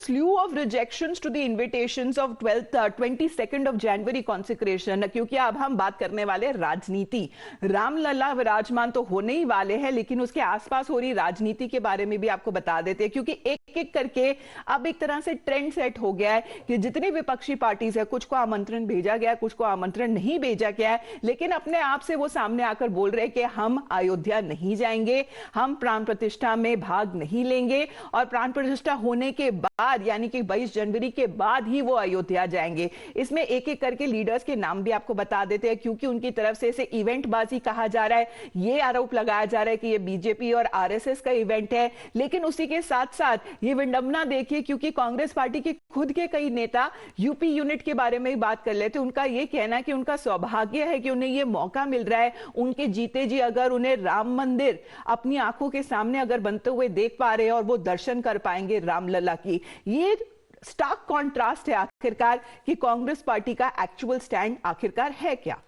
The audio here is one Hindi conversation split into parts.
slew of rejections to the invitations of 22nd of January consecration, क्योंकि अब हम बात करने वाले राजनीति। रामलला विराजमान तो होने ही वाले हैं, लेकिन उसके आसपास हो रही राजनीति के बारे में भी आपको बता देते हैं, क्योंकि एक एक करके अब एक तरह से ट्रेंड सेट हो गया है कि जितनी विपक्षी पार्टीज है, कुछ को आमंत्रण भेजा गया, कुछ को आमंत्रण नहीं भेजा गया है, लेकिन अपने आप से वो सामने आकर बोल रहे हैं कि हम अयोध्या नहीं जाएंगे, हम प्राण प्रतिष्ठा में भाग नहीं लेंगे, और प्राण प्रतिष्ठा होने के बाद यानी कि 22 जनवरी के बाद ही वो अयोध्या जाएंगे। इसमें एक एक करके लीडर्स के नाम भी आपको बता देते हैं, क्योंकि उनकी तरफ से इसे इवेंटबाजी कहा जा रहा है। ये आरोप लगाया जा रहा है कि ये बीजेपी और आरएसएस का इवेंट है, लेकिन उसी के साथ साथ ये विडंबना देखिए, क्योंकि कांग्रेस पार्टी के खुद के कई नेता यूपी यूनिट के बारे में बात कर लेते। उनका ये कहना है कि उनका सौभाग्य है कि उन्हें ये मौका मिल रहा है, उनके जीते जी अगर उन्हें राम मंदिर अपनी आंखों के सामने अगर बनते हुए देख पा रहे हैं और वो दर्शन कर पाएंगे रामलला की। ये स्टार्क कॉन्ट्रास्ट है आखिरकार कि कांग्रेस पार्टी का एक्चुअल स्टैंड आखिरकार है क्या।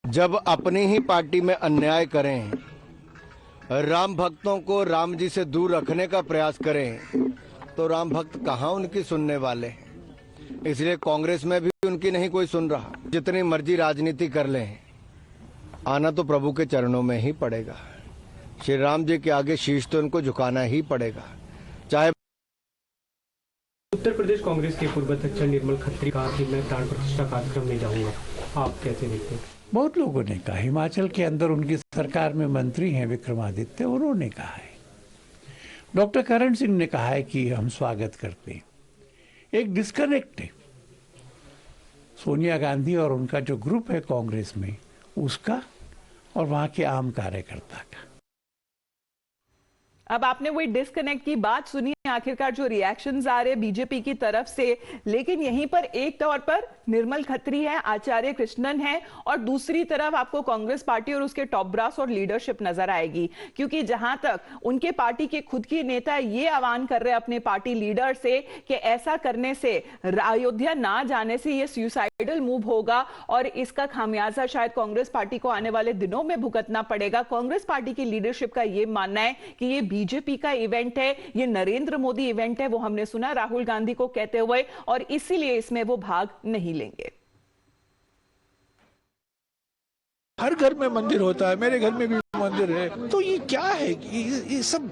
जब अपनी ही पार्टी में अन्याय करें, राम भक्तों को राम जी से दूर रखने का प्रयास करें, तो राम भक्त कहां उनकी सुनने वाले हैं। इसलिए कांग्रेस में भी उनकी नहीं कोई सुन रहा। जितनी मर्जी राजनीति कर लें, आना तो प्रभु के चरणों में ही पड़ेगा। श्री राम जी के आगे शीश तो उनको झुकाना ही पड़ेगा। चाहे उत्तर प्रदेश कांग्रेस के पूर्व अध्यक्ष निर्मल खत्री कहा कि मैं प्राण प्रतिष्ठा कार्यक्रम में जाऊंगा, आप कैसे देखते हैं? बहुत लोगों ने कहा। हिमाचल के अंदर उनकी सरकार में मंत्री हैं विक्रमादित्य, उन्होंने कहा है। डॉक्टर करण सिंह ने कहा है कि हम स्वागत करते हैं। एक डिस्कनेक्ट है सोनिया गांधी और उनका जो ग्रुप है कांग्रेस में, उसका और वहां के आम कार्यकर्ता का। अब आपने वही डिस्कनेक्ट की बात सुनी, आखिरकार जो रिएक्शंस आ रहे बीजेपी की तरफ से, लेकिन यहीं पर एक तौर पर निर्मल खत्री है, आचार्य कृष्णन है, और दूसरी तरफ आपको कांग्रेस पार्टी और उसके टॉप ब्रास और लीडरशिप नजर आएगी। क्योंकि जहां तक उनके पार्टी के खुद के नेता ये आह्वान कर रहे हैं अपने पार्टी लीडर से कि ऐसा करने से, अयोध्या ना जाने से ये सुसाइडल मूव होगा और इसका खामियाजा शायद कांग्रेस पार्टी को आने वाले दिनों में भुगतना पड़ेगा। कांग्रेस पार्टी की लीडरशिप का यह मानना है कि ये बीजेपी का इवेंट है, ये नरेंद्र मोदी इवेंट है, वो हमने सुना राहुल गांधी को कहते हुए, और इसीलिए इसमें वो भाग नहीं लेंगे। हर घर में मंदिर होता है, मेरे घर में भी मंदिर है, तो ये क्या है? ये सब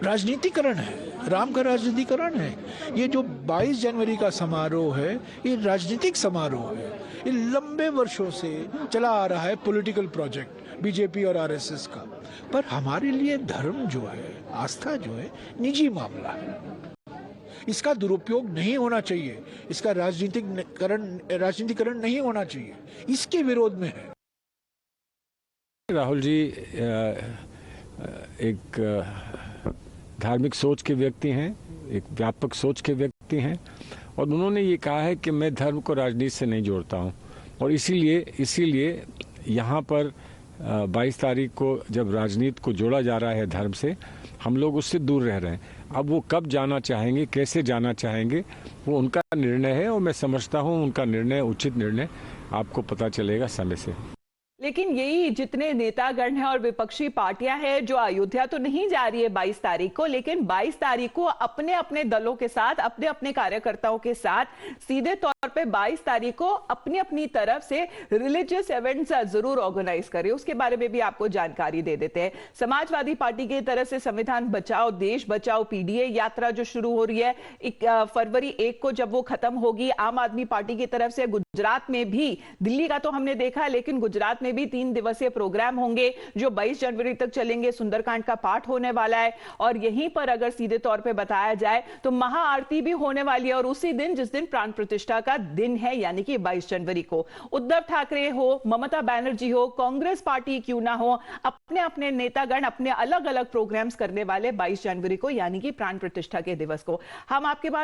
राजनीतिकरण है, राम का राजनीतिकरण है। ये जो 22 जनवरी का समारोह है, ये राजनीतिक समारोह है। ये लंबे वर्षों से चला आ रहा है पॉलिटिकल प्रोजेक्ट बीजेपी और आरएसएस का। पर हमारे लिए धर्म जो है, आस्था जो है, निजी मामला है। इसका दुरुपयोग नहीं होना चाहिए, इसका राजनीतिकरण नहीं होना चाहिए, इसके विरोध में है। राहुल जी एक धार्मिक सोच के व्यक्ति हैं, एक व्यापक सोच के व्यक्ति हैं, और उन्होंने ये कहा है कि मैं धर्म को राजनीति से नहीं जोड़ता हूं, और इसीलिए यहाँ पर 22 तारीख को जब राजनीति को जोड़ा जा रहा है धर्म से, हम लोग उससे दूर रह रहे हैं। अब वो कब जाना चाहेंगे, कैसे जाना चाहेंगे, वो उनका निर्णय है, और मैं समझता हूँ उनका निर्णय उचित निर्णय आपको पता चलेगा समय से। लेकिन यही जितने नेतागण हैं और विपक्षी पार्टियां हैं जो अयोध्या तो नहीं जा रही है 22 तारीख को, लेकिन 22 तारीख को अपने अपने दलों के साथ, अपने अपने कार्यकर्ताओं के साथ सीधे तौर पे 22 तारीख को अपनी अपनी तरफ से रिलीजियस इवेंट्स जरूर ऑर्गेनाइज करें। उसके बारे में भी आपको जानकारी दे देते हैं। समाजवादी पार्टी की तरफ से संविधान बचाओ देश बचाओ पीडीए यात्रा जो शुरू हो रही है, फरवरी 1 को जब वो खत्म होगी। आम आदमी पार्टी की तरफ से गुजरात में भी, दिल्ली का तो हमने देखा, लेकिन गुजरात में भी 3 दिवसीय प्रोग्राम होंगे जो 22 जनवरी तक चलेंगे। सुंदरकांड का पाठ होने वाला है, और यहीं पर अगर सीधे तौर पे बताया जाए तो महाआरती भी होने वाली है, और उसी दिन जिस दिन प्राण प्रतिष्ठा का दिन है, यानी कि 22 जनवरी को उद्धव ठाकरे हो, ममता बनर्जी हो, कांग्रेस पार्टी क्यों ना हो, अपने अपने नेतागण अपने अलग अलग प्रोग्राम्स करने वाले 22 जनवरी को, यानी कि प्राण प्रतिष्ठा के दिवस को। हम आपके पास